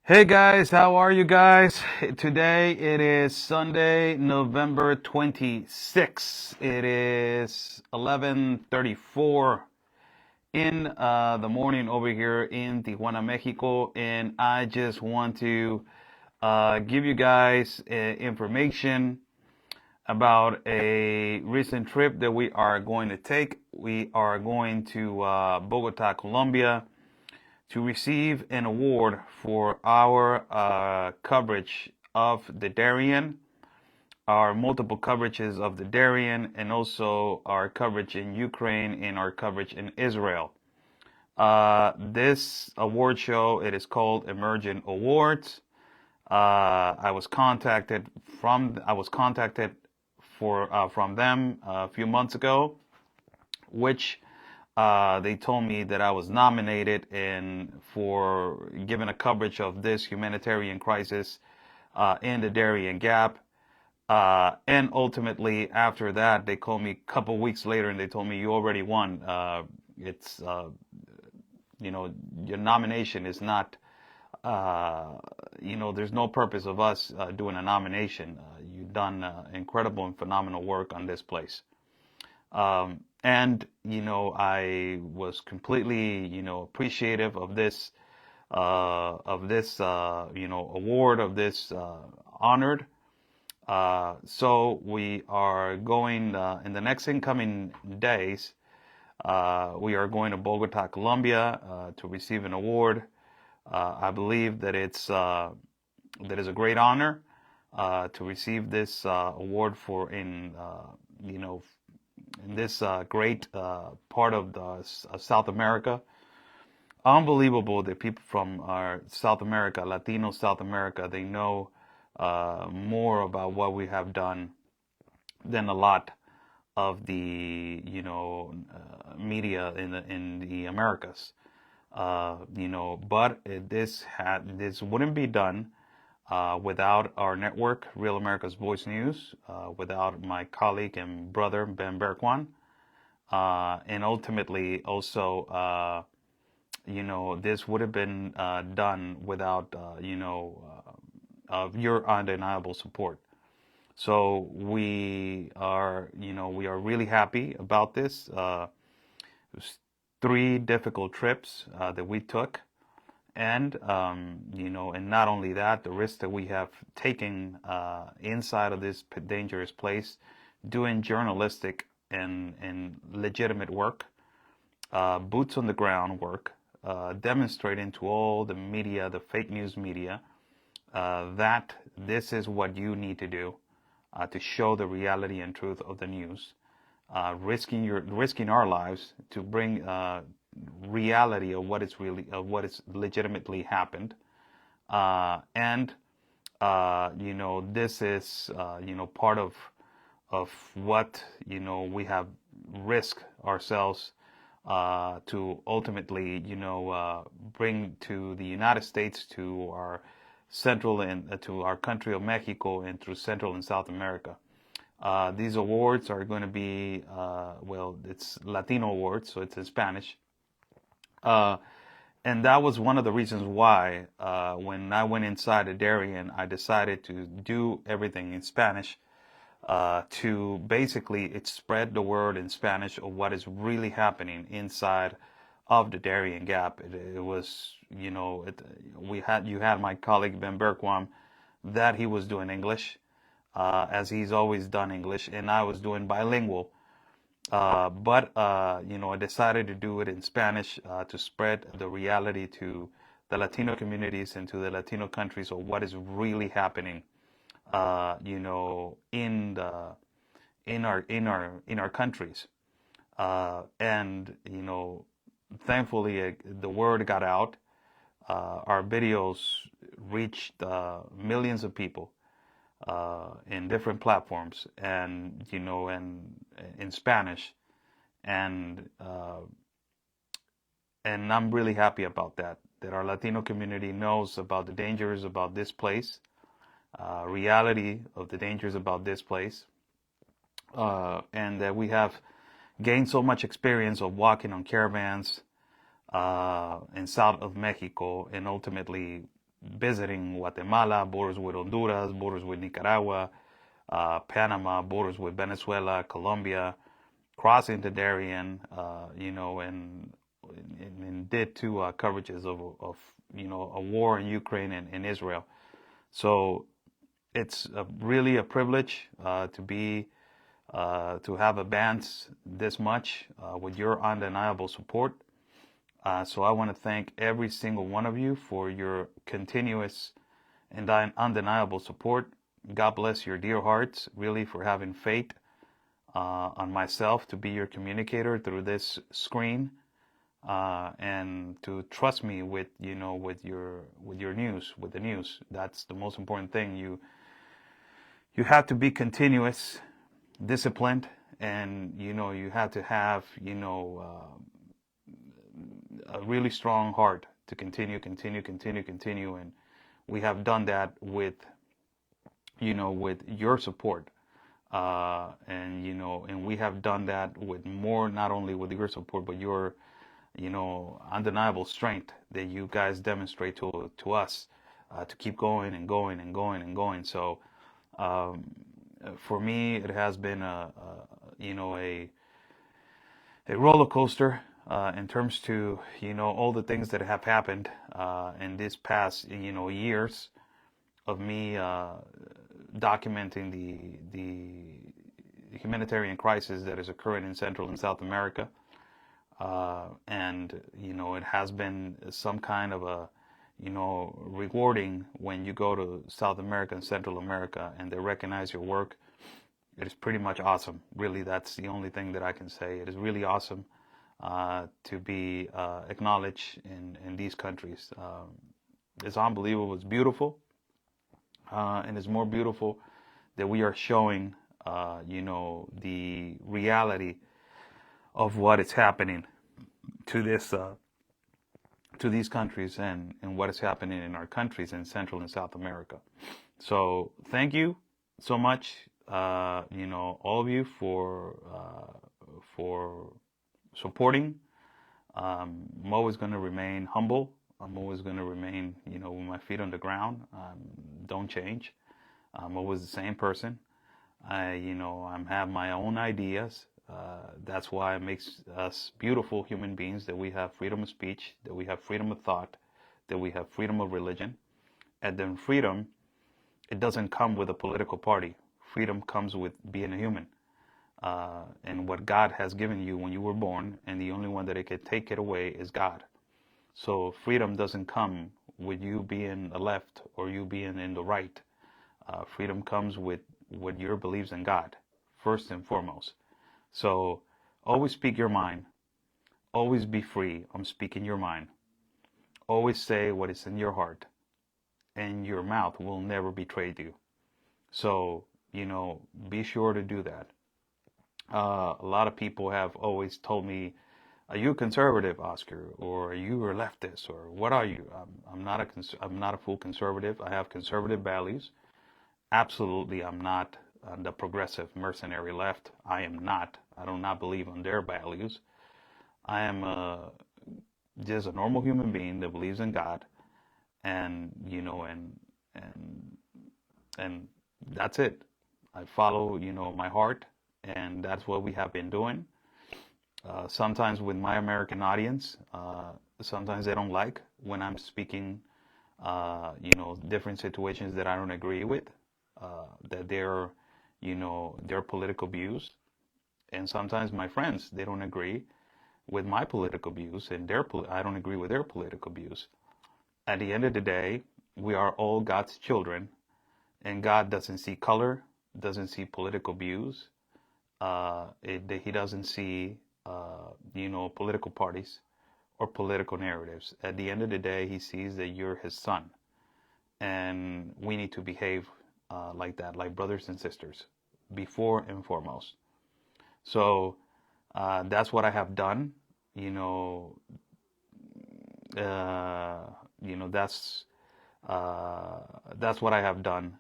Hey guys, how are you guys? Today it is Sunday, November 26th. It is 11:34 in the morning over here in Tijuana, Mexico, and I just want to give you guys information about a recent trip that we are going to take. We are going to Bogota, Colombia, to receive an award for our coverage of the Darien, our multiple coverages of the Darien, and also our coverage in Ukraine and our coverage in Israel. This award show, it is called Emergent Awards. I was contacted from them a few months ago, which they told me that I was nominated for giving a coverage of this humanitarian crisis in the Darien Gap. And ultimately, after that, they called me a couple weeks later and they told me, you already won. It's, your nomination is not, there's no purpose of us doing a nomination. You've done incredible and phenomenal work on this place. And I was completely appreciative of this award, of this honored. So we are going in the next incoming days. We are going to Bogota, Colombia, to receive an award. I believe that that is a great honor to receive this award in this great part of South America. Unbelievable that people from our South America, Latino South America, they know more about what we have done than a lot of the media in the Americas. But this wouldn't be done without our network, Real America's Voice News, without my colleague and brother, Ben Berkwan, and ultimately also, this would have been done without, of your undeniable support. So we are really happy about this. It was 3 difficult trips that we took. And and not only that, the risk that we have taken inside of this dangerous place, doing journalistic and legitimate work, boots on the ground work, demonstrating to all the media, the fake news media, that this is what you need to do to show the reality and truth of the news, risking our lives to bring reality of what is legitimately happened, and this is part of what we have risked ourselves to ultimately bring to the United States, to our central and to our country of Mexico, and through Central and South America. These awards are going to be it's Latino awards, so it's in Spanish. And that was one of the reasons why, when I went inside the Darien, I decided to do everything in Spanish, to basically spread the word in Spanish of what is really happening inside of the Darien Gap. It was, you had my colleague Ben Berkwan, that he was doing English, as he's always done English, and I was doing bilingual. But I decided to do it in Spanish to spread the reality to the Latino communities and to the Latino countries of what is really happening, in our countries. And thankfully, the word got out. Our videos reached millions of people in different platforms, and and in Spanish, and I'm really happy about that. That our Latino community knows about the dangers about this place, reality of the dangers about this place, and that we have gained so much experience of walking on caravans in south of Mexico, and ultimately visiting Guatemala, borders with Honduras, borders with Nicaragua, Panama, borders with Venezuela, Colombia, crossing to Darien, and did two coverages of a war in Ukraine and Israel. So it's really a privilege to have advanced this much with your undeniable support. So I want to thank every single one of you for your continuous and undeniable support. God bless your dear hearts, really, for having faith on myself to be your communicator through this screen, and to trust me with your news, with the news. That's the most important thing. You have to be continuous, disciplined, and you have to have a really strong heart to continue, and we have done that with your support, and we have done that with more, not only with your support, but your undeniable strength that you guys demonstrate to us, to keep going and going and going and going. So for me, it has been a roller coaster in terms to all the things that have happened in this past years of me documenting the humanitarian crisis that is occurring in Central and South America, and it has been some kind of a rewarding when you go to South America and Central America and they recognize your work. It is pretty much awesome. Really, that's the only thing that I can say. It is really awesome to be acknowledged in these countries. It's unbelievable. It's beautiful. And it's more beautiful that we are showing, the reality of what is happening to these countries and what is happening in our countries in Central and South America. So thank you so much, all of you for supporting. I'm always going to remain humble. I'm always going to remain, with my feet on the ground. Don't change. I'm always the same person. I have my own ideas. That's why it makes us beautiful human beings, that we have freedom of speech, that we have freedom of thought, that we have freedom of religion. And then freedom, it doesn't come with a political party. Freedom comes with being a human. And what God has given you when you were born, and the only one that it can take it away is God. So freedom doesn't come with you being a left or you being in the right. Freedom comes with what your beliefs in God, first and foremost. So always speak your mind. Always be free. I'm speaking your mind. Always say what is in your heart, and your mouth will never betray you. So, be sure to do that. A lot of people have always told me, "Are you a conservative, Oscar, or are you a leftist, or what are you?" I'm not a full conservative. I have conservative values. Absolutely, I'm not the progressive mercenary left. I am not. I do not believe in their values. I am just a normal human being that believes in God, and and that's it. I follow my heart, and that's what we have been doing. Sometimes with my American audience, sometimes they don't like when I'm speaking, different situations that I don't agree with, that they're, their political views. And sometimes my friends, they don't agree with my political views, and I don't agree with their political views. At the end of the day, we are all God's children, and God doesn't see color, doesn't see political views. He doesn't see, political parties or political narratives. At the end of the day, he sees that you're his son, and we need to behave like that, like brothers and sisters, before and foremost. So that's what I have done. That's what I have done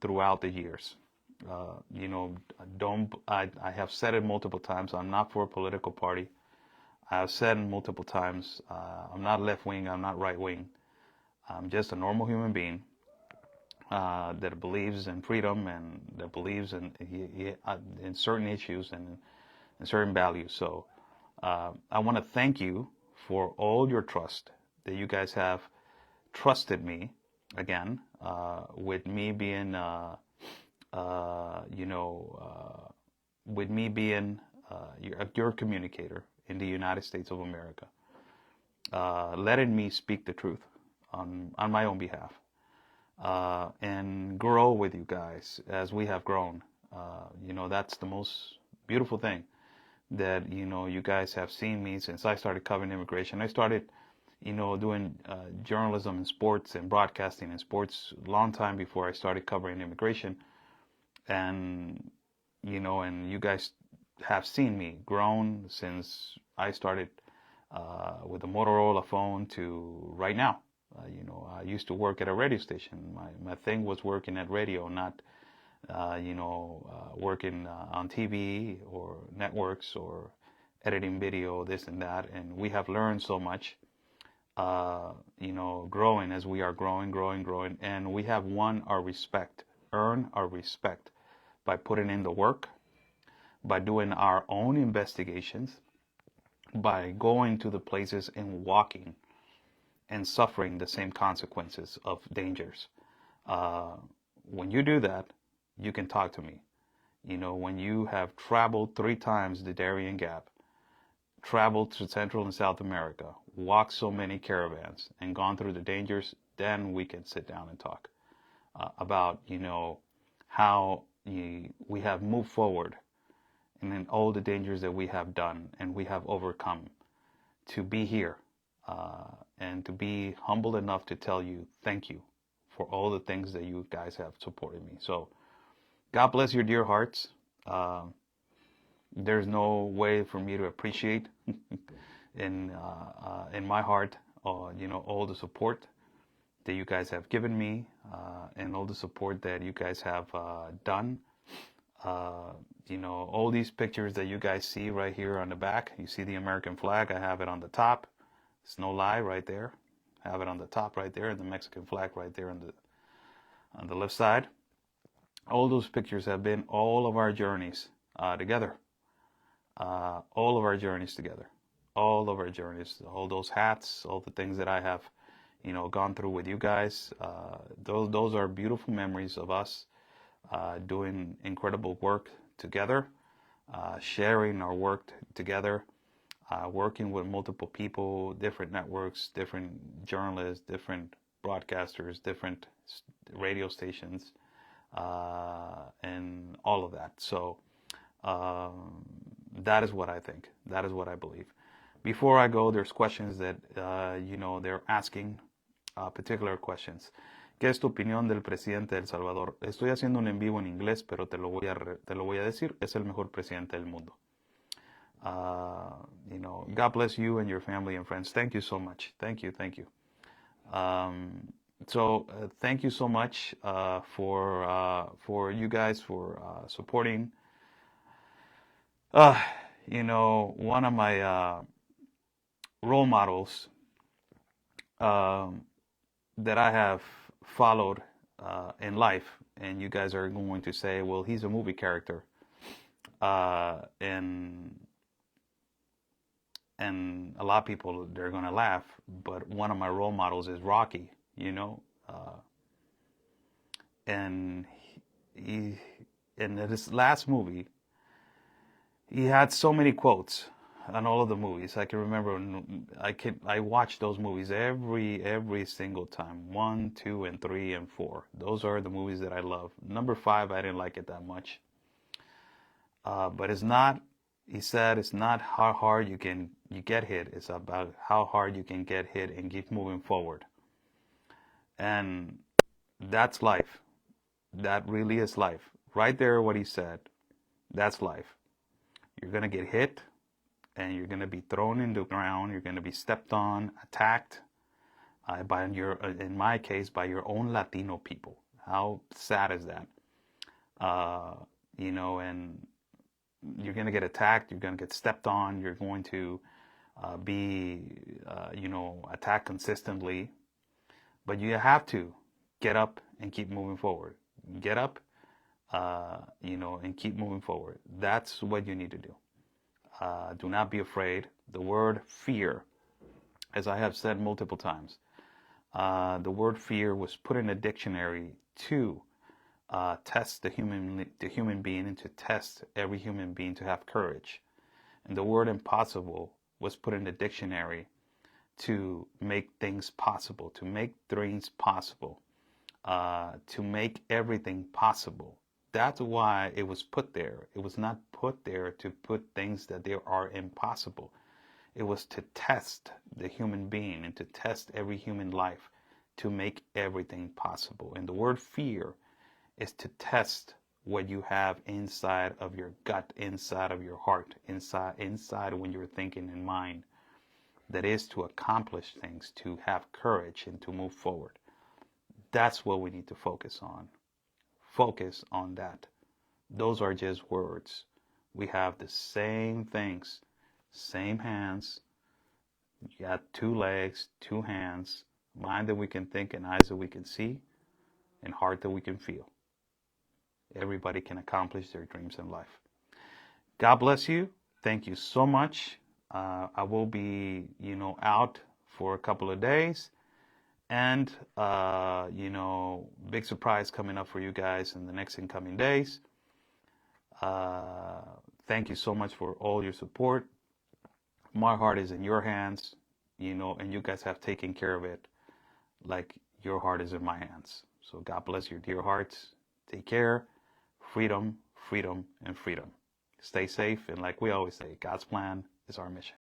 throughout the years. I have said it multiple times. I'm not for a political party. I have said multiple times, I'm not left wing. I'm not right wing. I'm just a normal human being that believes in freedom and that believes in certain issues and certain values. So I want to thank you for all your trust that you guys have trusted me again, with me being, with me being your communicator in the United States of America, letting me speak the truth on my own behalf, and grow with you guys as we have grown. That's the most beautiful thing that, you guys have seen me since I started covering immigration. I started, doing journalism in sports and broadcasting in sports a long time before I started covering immigration. And, and you guys have seen me grown since I started with a Motorola phone to right now. I used to work at a radio station. My thing was working at radio, not working on TV or networks or editing video, this and that. And we have learned so much, growing as we are growing. And we have earned our respect by putting in the work, by doing our own investigations, by going to the places and walking and suffering the same consequences of dangers. When you do that, you can talk to me. When you have traveled 3 times the Darien Gap, traveled to Central and South America, walked so many caravans, and gone through the dangers, then we can sit down and talk about, how we have moved forward and then all the dangers that we have done and we have overcome to be here, and to be humble enough to tell you thank you for all the things that you guys have supported me. So God bless your dear hearts. There's no way for me to appreciate in my heart, all the support that you guys have given me, and all the support that you guys have done. All these pictures that you guys see right here on the back, you see the American flag. I have it on the top. It's no lie, right there. I have it on the top right there, and the Mexican flag right there on the left side. All those pictures have been all of our journeys together. All of our journeys together. All of our journeys. All those hats, all the things that I have, gone through with you guys. Those are beautiful memories of us doing incredible work together, sharing our work together, working with multiple people, different networks, different journalists, different broadcasters, different radio stations, and all of that. So that is what I think. That is what I believe. Before I go, there's questions that, they're asking, particular questions. ¿Qué es tu opinión del presidente de El Salvador? Estoy haciendo un en vivo en inglés, pero te lo voy a decir. Es el mejor presidente del mundo. God bless you and your family and friends. Thank you so much. Thank you. Thank you so much for you guys for supporting. One of my role models that I have followed in life, and you guys are going to say, well, he's a movie character, and a lot of people, they're going to laugh, but one of my role models is Rocky, and he in this last movie, he had so many quotes on all of the movies. I can remember, I watched those movies every single time. 1, 2, and 3, and 4. Those are the movies that I love. Number 5, I didn't like it that much. But it's not, he said, it's not how hard you get hit. It's about how hard you can get hit and keep moving forward. And that's life. That really is life. Right there, what he said, that's life. You're going to get hit, and you're going to be thrown into the ground. You're going to be stepped on, attacked in my case, by your own Latino people. How sad is that? And you're going to get attacked. You're going to get stepped on. You're going to be, attacked consistently. But you have to get up and keep moving forward. Get up, and keep moving forward. That's what you need to do. Do not be afraid. The word fear, as I have said multiple times, the word fear was put in a dictionary to test the human being, and to test every human being to have courage. And the word impossible was put in the dictionary to make things possible, to make dreams possible, to make everything possible. That's why it was put there. It was not put there to put things that there are impossible. It was to test the human being and to test every human life to make everything possible. And the word fear is to test what you have inside of your gut, inside of your heart, inside when you're thinking in mind. That is to accomplish things, to have courage, and to move forward. That's what we need to focus on. Focus on that. Those are just words. We have the same things, same hands. You got 2 legs, 2 hands, mind that we can think, and eyes that we can see, and heart that we can feel. Everybody can accomplish their dreams in life. God bless you. Thank you so much. I will be, out for a couple of days, and, big surprise coming up for you guys in the next incoming days. Thank you so much for all your support. My heart is in your hands, and you guys have taken care of it like your heart is in my hands. So God bless your dear hearts. Take care. Freedom, freedom, and freedom. Stay safe. And like we always say, God's plan is our mission.